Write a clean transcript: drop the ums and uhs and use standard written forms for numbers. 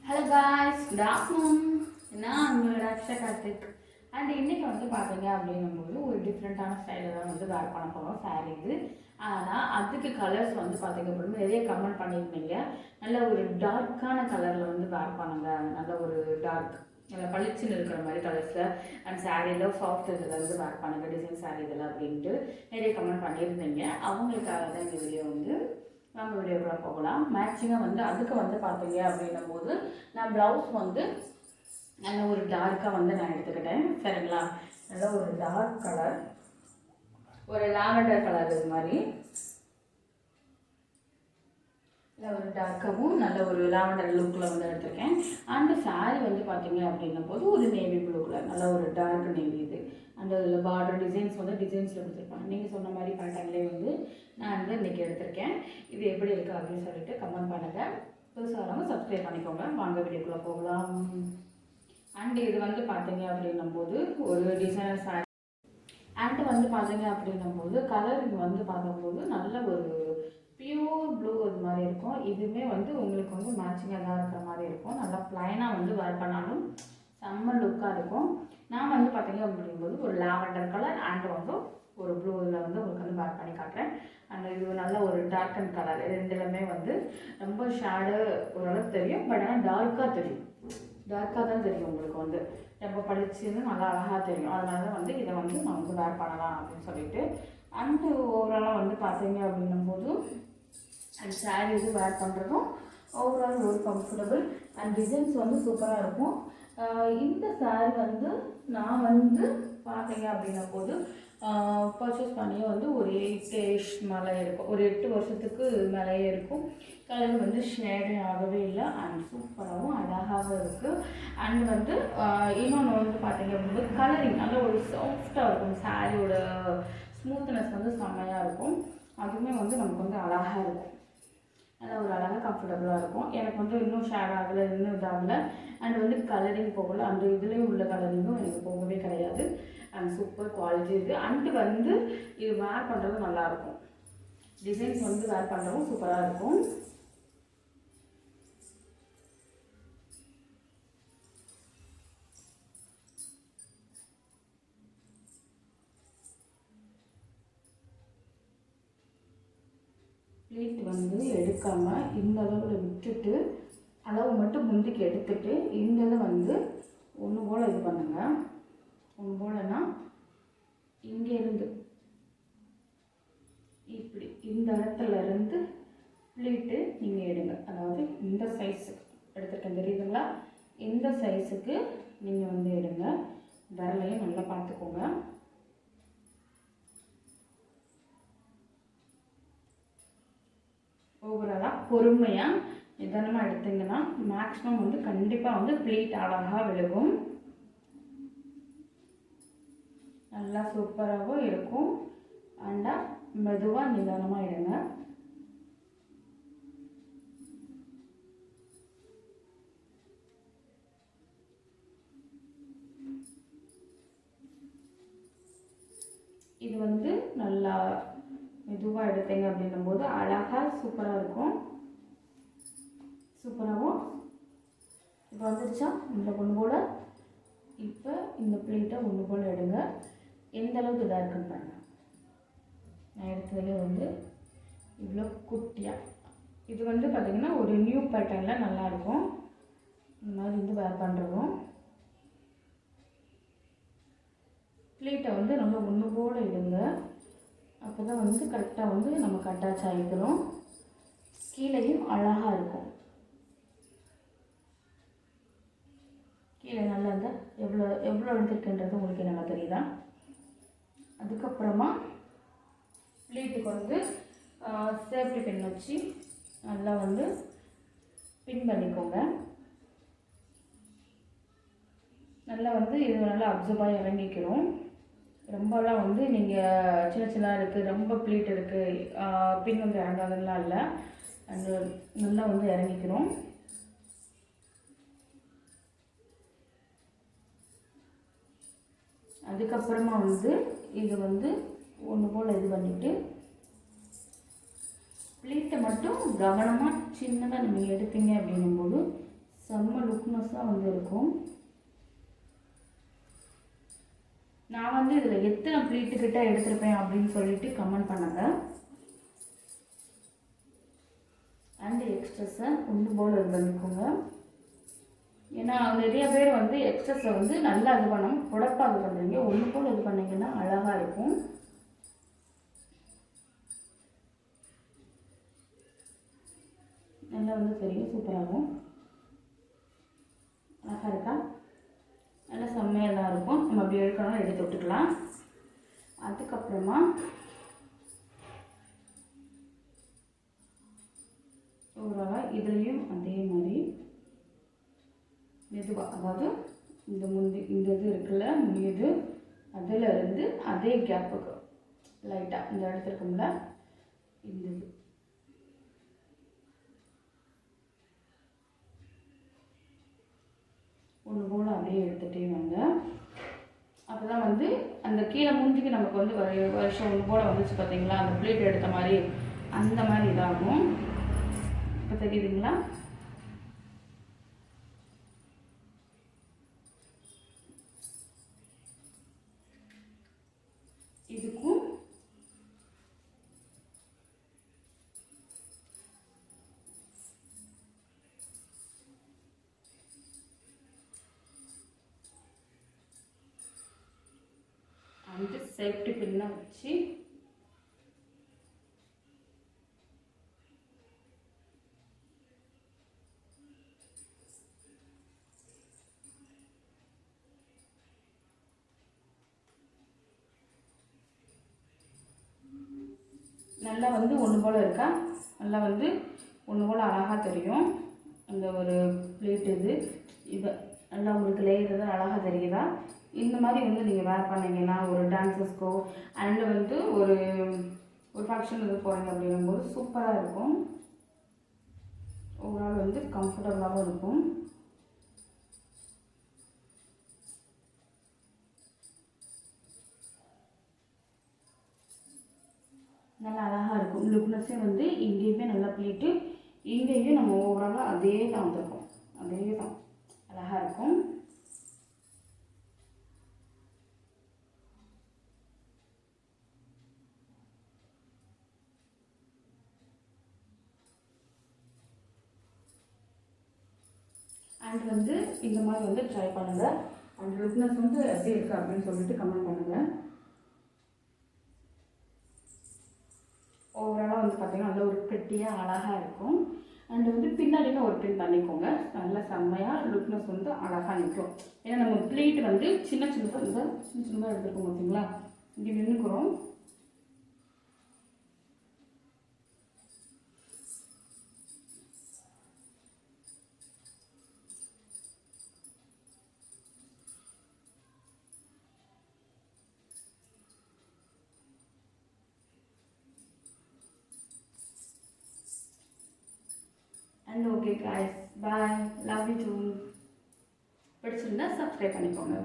Hello guys, good afternoon. நான் உங்களோட Aqsa Karthik. And இன்றைக்கி வந்து பார்த்தீங்க அப்படின்னும்போது ஒரு டிஃப்ரெண்ட்டான ஸ்டைலில் தான் வந்து வேர் பண்ண போகிறோம் சாரீ இது. ஆனால் அதுக்கு கலர்ஸ் வந்து பார்த்தீங்க அப்படின்னா நிறைய கமெண்ட் பண்ணியிருந்தீங்க. நல்ல ஒரு டார்க்கான கலரில் வந்து வேர் பண்ணுங்க, நல்ல ஒரு டார்க் நல்லா பளிச்சுன்னு இருக்கிற மாதிரி கலர்ஸில் அண்ட் சாரீயில் சாஃப்ட் இதில் வந்து வேர் பண்ணுங்க, டிசைன் சாரீ இதில் அப்படின்ட்டு நிறைய கமெண்ட் பண்ணியிருந்தீங்க. அவங்களுக்காக தான் இந்த வீடியோ வந்து நம்ம வீடியோக்குள்ள போகலாம். மேட்சிங்காக வந்து அதுக்கு வந்து பார்த்தீங்க அப்படின்னும் போது நான் ப்ளவுஸ் வந்து நல்ல ஒரு டார்க்காக வந்து நான் எடுத்துக்கிட்டேன். சரிங்களா? நல்ல ஒரு டார்க் கலர், ஒரு லாவெண்டர் கலர், இது மாதிரி நல்ல ஒரு டார்க்காகவும் நல்ல ஒரு லாவெண்டர் லுக்கில் வந்து எடுத்திருக்கேன். அண்டு சாரீ வந்து பார்த்தீங்க அப்படின்னும் போது ஒரு நேவி ப்ளூ கலர், நல்ல ஒரு டார்க் நேவி இது. அந்த இதில் பார்டர் டிசைன்ஸ் வந்து டிசைன்ஸில் கொடுத்துருப்பாங்க. நீங்கள் சொன்ன மாதிரி பேட்டர்ன்லேயே வந்து நான் வந்து இன்றைக்கி எடுத்திருக்கேன். இது எப்படி இருக்குது அப்படின்னு சொல்லிட்டு கமெண்ட் பண்ணுங்கள். புதுசாக வரவங்க சப்ஸ்கிரைப் பண்ணிக்கோங்க. வாங்க வீடியோக்குள்ளே போகலாம். அண்ட் இது வந்து பார்த்தீங்க அப்படின்னும் போது ஒரு டிசைனர் சாரீ. அண்ட் வந்து பார்த்தீங்க அப்படின்னும் போது கலர் வந்து பார்க்கும்போது நல்ல ஒரு பியூர் ப்ளூ இது மாதிரி இருக்கும். இதுவுமே வந்து உங்களுக்கு வந்து மேட்சிங்காக தான் இருக்கிற மாதிரி இருக்கும். நல்லா ப்ளைனாக வந்து வேர் பண்ணாலும் செம்ம லுக்காக இருக்கும். நான் வந்து பார்த்தீங்க அப்படிங்கும்போது ஒரு லாவெண்டர் கலர் அண்ட் வந்து ஒரு ப்ளூ இதில் வந்து உங்களுக்கு வந்து வேர் பண்ணி காட்டுறேன். அண்ட் இது நல்ல ஒரு டார்க் அண்ட் கலர், ரெண்டுலேயுமே வந்து ரொம்ப ஷேடு ஓரளவுக்கு தெரியும். பட் ஆனால் டார்க்காக தெரியும், டார்க்காக தான் தெரியும் உங்களுக்கு வந்து ரொம்ப பளிச்சுன்னு நல்லா அழகாக தெரியும். அதனால தான் வந்து இதை வந்து நான் வந்து வேர் பண்ணலாம் அப்படின்னு சொல்லிட்டு. அண்டு ஓவராலாக வந்து பார்த்தீங்க அப்படின்னும் போது அண்ட் சாரீ இது வேர் பண்ணுறதும் ஓவரால் ஒரு கம்ஃபர்டபுள் அண்ட் டிசைன்ஸ் வந்து சூப்பராக இருக்கும். இந்த சாரீ வந்து நான் வந்து பார்த்தீங்க அப்படின்னும் போது பர்ச்சேஸ் பண்ணியே வந்து ஒரு 8 இயர்ஸ் மேலே இருக்கும், ஒரு 8 வருஷத்துக்கு மேலேயே இருக்கும். கலர் வந்து ஷேடே ஆகவே இல்லை அண்ட் சூப்பராகவும் அழகாகவும் இருக்குது. அண்ட் வந்து இன்னொன்று வந்து பார்த்தீங்க அப்படிங்கும்போது கலரிங் நல்ல ஒரு சாஃப்டாக இருக்கும். சாரியோட ஸ்மூத்னஸ் வந்து செம்மையாக இருக்கும். அதுவுமே வந்து நமக்கு வந்து அழகாக இருக்கும், நல்லா ஒரு அழகாக கம்ஃபர்டபுளாக இருக்கும். எனக்கு வந்து இன்னும் ஷேட் ஆகலை, இன்னும் இதாகலை. அண்ட் வந்து கலரிங் போகலை, அந்த இதுலேயும் உள்ள கலரிங்கும் எனக்கு போகவே கிடையாது. அண்ட் சூப்பர் குவாலிட்டி இருக்குது. அண்டு வந்து இது வேர் பண்ணுறதும் நல்லாயிருக்கும். டிசைன்ஸ் வந்து வேர் பண்ணுறதும் சூப்பராக இருக்கும். ப்ளீட் வந்து எடுக்காமல் இந்த அளவில் விட்டுட்டு அளவு மட்டும் முந்திக்கு எடுத்துட்டு இந்த இதை வந்து ஒன்று போல் இது பண்ணுங்கள். ஒன்று போலன்னா இங்கேருந்து இப்படி இந்த இடத்துல இருந்து ப்ளீட்டு நீங்கள் எடுங்க. அதாவது இந்த சைஸுக்கு எடுத்துருக்கேன், தெரியுதுங்களா? இந்த சைஸுக்கு நீங்கள் வந்து எடுங்க. விரலையும் நல்லா பார்த்துக்கோங்க. ஓவராலாக பொறுமையாக நிதானமாக எடுத்திங்கன்னா மேக்ஸிமம் வந்து கண்டிப்பாக வந்து ப்ளீட் அழகாக விழுகும், நல்லா சூப்பராகவும் இருக்கும். அண்டா மெதுவாக நிதானமாக எடுங்க. இது வந்து நல்லா மெதுவாக எடுத்தீங்க அப்படின்னும் போது அழகாக சூப்பராக இருக்கும். சூப்பராகவும் இப்போ வந்துருச்சா? இந்த ஒன்று போல் இப்போ இந்த ப்ளீட்டை ஒன்று போல் எடுங்க. எந்த அளவுக்கு இதாக இருக்குன்னு பாருங்கள். நான் எடுத்ததுலேயே வந்து இவ்வளோ குட்டியாக இது வந்து பார்த்திங்கன்னா ஒரு நியூ பேட்டர்னில் நல்லாயிருக்கும். இந்த மாதிரி வந்து வேர் பண்ணுறதும் ப்ளீட்டை வந்து நம்ம ஒன்று போல் எடுங்க. அப்போ தான் வந்து கரெக்டாக வந்து நமக்கு அட்டாச் ஆகிக்கிறோம். கீழேயும் அழகாக இருக்கும். கீழே நல்லா இருந்தால் எவ்வளோ எடுத்துருக்குன்றது உங்களுக்கு நல்லா தெரியுதா? அதுக்கப்புறமா ப்ளீட்டுக்கு வந்து சேஃப்டி பின் வச்சு நல்லா வந்து பின் பண்ணிக்கோங்க. நல்லா வந்து இது நல்லா அப்சர்வாக இறங்கிக்கிறோம். ரொம்பலாம் வந்து நீங்கள் சின்ன சின்ன இருக்குது, ரொம்ப ப்ளீட் இருக்குது, பின் வந்து இறங்காதெல்லாம் இல்லை. அந்த நல்லா வந்து இறங்கிக்கிறோம். அதுக்கப்புறமா வந்து இது வந்து ஒன்று போல் இது பண்ணிவிட்டு ப்ளீட்டை மட்டும் கவனமாக சின்னதாக நீங்கள் எடுத்தீங்க அப்படிங்கும்போது செம்ம லுக்னஸாக வந்து இருக்கும். நான் வந்து இதில் எத்தனை ப்ளீட்டுக்கிட்ட எடுத்திருப்பேன் அப்படின்னு சொல்லிட்டு கமெண்ட் பண்ணுங்க. அண்டு எக்ஸ்ட்ரஸை ஒன்று போல் இது பண்ணிக்கோங்க. ஏன்னா நிறைய பேர் வந்து எக்ஸ்ட்ரஸை வந்து நல்லா இது பண்ணணும், புடப்பாக இது பண்ணுறீங்க. ஒன்று போல் இது பண்ணிங்கன்னா அழகாக இருக்கும். நல்லா வந்து தெரியும், சூப்பராகும். அழகாக இருக்கா? நல்லா செம்மையாக தான் இருக்கும். நம்ம அப்படி எடுக்கணும், எடுத்து விட்டுக்கலாம். அதுக்கப்புறமா ஓவராலாக இதுலேயும் அதே மாதிரி மெதுவாக, அதாவது இந்த இந்த இது இருக்குல்ல முடியுது, அதில் இருந்து அதே கேப்புக்கு லைட்டாக இந்த இடத்துல இருக்கும்ல இந்த இது ஒன்று போல் அப்படியே எடுத்துகிட்டே வாங்க. அப்போ தான் வந்து அந்த கீழே மூஞ்சிக்கு நமக்கு வந்து வருஷம் ஒன்று போல் வந்துச்சு பார்த்தீங்களா, அந்த ப்ளீட் எடுத்த மாதிரி அந்த மாதிரி இதாகும். இப்போ தெரியுதுங்களா? இதுக்கும் அந்த சேஃப்டி பின்னை வச்சு நல்லா வந்து ஒன்று போல் இருக்கா, நல்லா வந்து ஒன்று போல் அழகாக தெரியும். அந்த ஒரு பிளேட் இது நல்லா உங்களுக்கு லேயர் தான் அழகாக தெரியுதா? இந்த மாதிரி வந்து நீங்கள் வேர் பண்ணிங்கன்னா ஒரு டான்ஸஸ்க்கோ அண்டு வந்து ஒரு ஃபங்க்ஷன் இது போகிறீங்க அப்படிங்கும்போது சூப்பராக இருக்கும். ஓவரால் வந்து கம்ஃபர்டபுளாகவும் இருக்கும். நல்லா அழகாக இருக்கும். லுக்னஸே வந்து இங்கேயுமே நல்லா ப்ளீட்டு, இங்கேயும் நம்ம ஓவராலாக அதே தான் வந்திருக்கும், அதே தான் அழகாக இருக்கும். அண்ட் வந்து இந்த மாதிரி வந்து ட்ரை பண்ணுங்கள். அண்ட் லுக்னஸ் வந்து எப்படி இருக்குது அப்படின்னு சொல்லிட்டு கமெண்ட் பண்ணுங்கள். ஓவராலாக வந்து பார்த்திங்கன்னா நல்ல ஒரு பெட்டியாக அழகாக இருக்கும். அண்ட் வந்து பின்னாடியும் ஒரு பின் பண்ணிக்கோங்க, நல்லா செம்மையாக லுக்னஸ் வந்து அழகாக நிற்கும். ஏன்னா நம்ம ப்ளீட் வந்து சின்ன சின்னதாக எடுத்துருக்கோம் பார்த்தீங்களா, இங்கே நின்றுக்கிறோம். And okay guys, bye, love you too. பிடிச்சிருந்தா சப்ஸ்கிரைப் பண்ணிக்கோங்க.